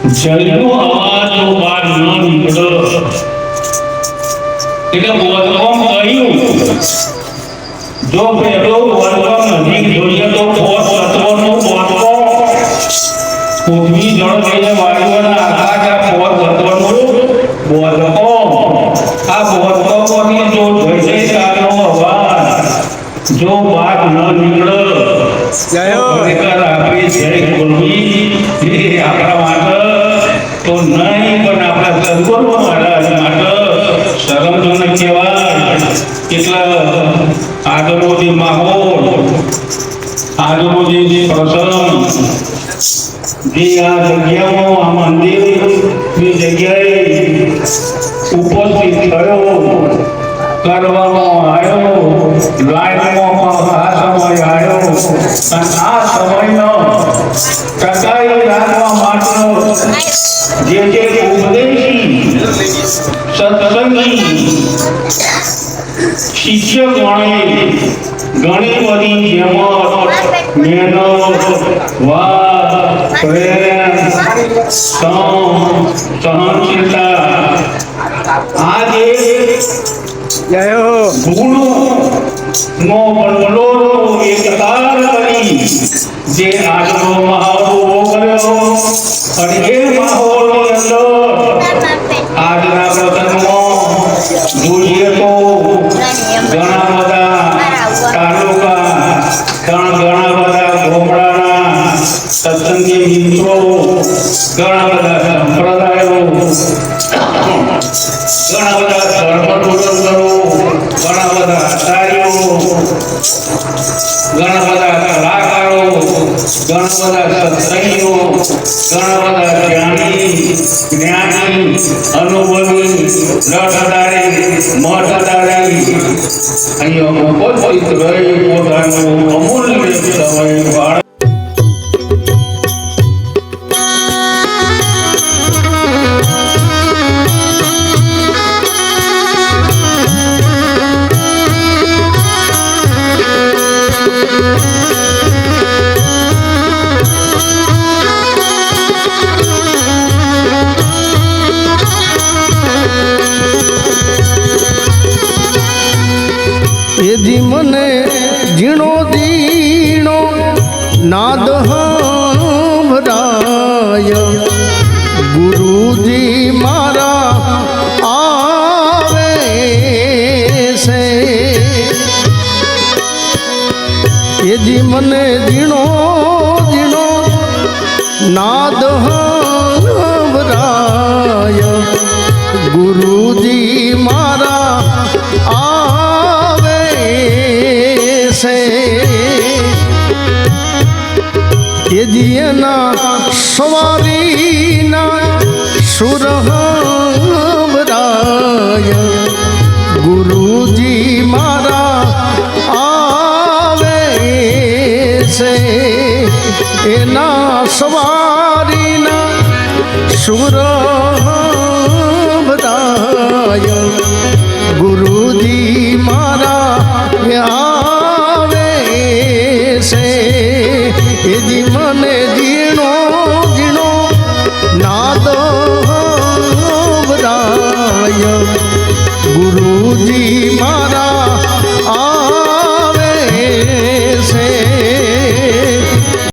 જલનો અવાજ જો બહાર ન નીકળે એટલે બોધકોમ કહ્યું જો પેલો બોધકોમ નજીક જોઈએ તો પોત તત્વનો બોધકો ભૂમિ જળ લઈને વાયુઓના આકાશ આ પોત તત્વનો બોધકો આ બોધકોની જો જોઈ તારનો અવાજ જો બહાર ન નીકળે ખરેખર આપણે જય બોલવી એ આપણા માટે તો નહીં પણ આપણા સદગુરુ મહારાજ માટે શરમજનક કહેવાય. એટલે આજનો જે માહોલ, આજનો જે પ્રસંગ, જે આ જગ્યામાં આ મંદિરની જગ્યાએ ઉપસ્થિત થયો, કરવામાં આવ્યો, લાઈનમાં આ સમય આવ્યો અને આ સમયનો ટકાઈ રાખવા માટે જે ઉપદેશી સત્સંગી શિષ્ય ગણે ઘણી બધી મહેનત, વાત, પ્રેમ, સહનશીલતા આજે ગુણો નો બળવલો એક તાર કરી જે આજનો માહોલ ઉભો કર્યો અને એ માહોલની અંદર આજના પ્રસંગમાં જોઈએ તો ઘણા બધા તાલુકા, ઘણા બધા ગામડાના સત્સંગી મિત્રો, ઘણા બધા સંપ્રદાયો, ઘણા બધા ધર્મગુરુઓ, ઘણા બધા આચાર્યો, ઘણા બધા કલાકારો, ઘણા બધા સત્સંગીઓ, ઘણા બધા જ્ઞાની, અનુભવી, રસધારી, મઠધારી અહીંયા ઉપસ્થિત રહી પોતાનું અમૂલ્ય સમય એજી મને ઝીણો ઝીણો નાદ સંભળાય, ગુરુજી મારા આવે છે. એજી મને ઝીણો ઝીણો નાદ સંભળાય, ગુરુજી મારા એજીના સવારીના સુર સંભળાય, ગુરુજી મારા આવે છે. એના સવારીના સુર સંભળાય, ગુરુજી મારા આવે છે. એજી મને ઝીણો ઝીણો નાદ સંભળાય, ગુરુજી મારા આવે છે.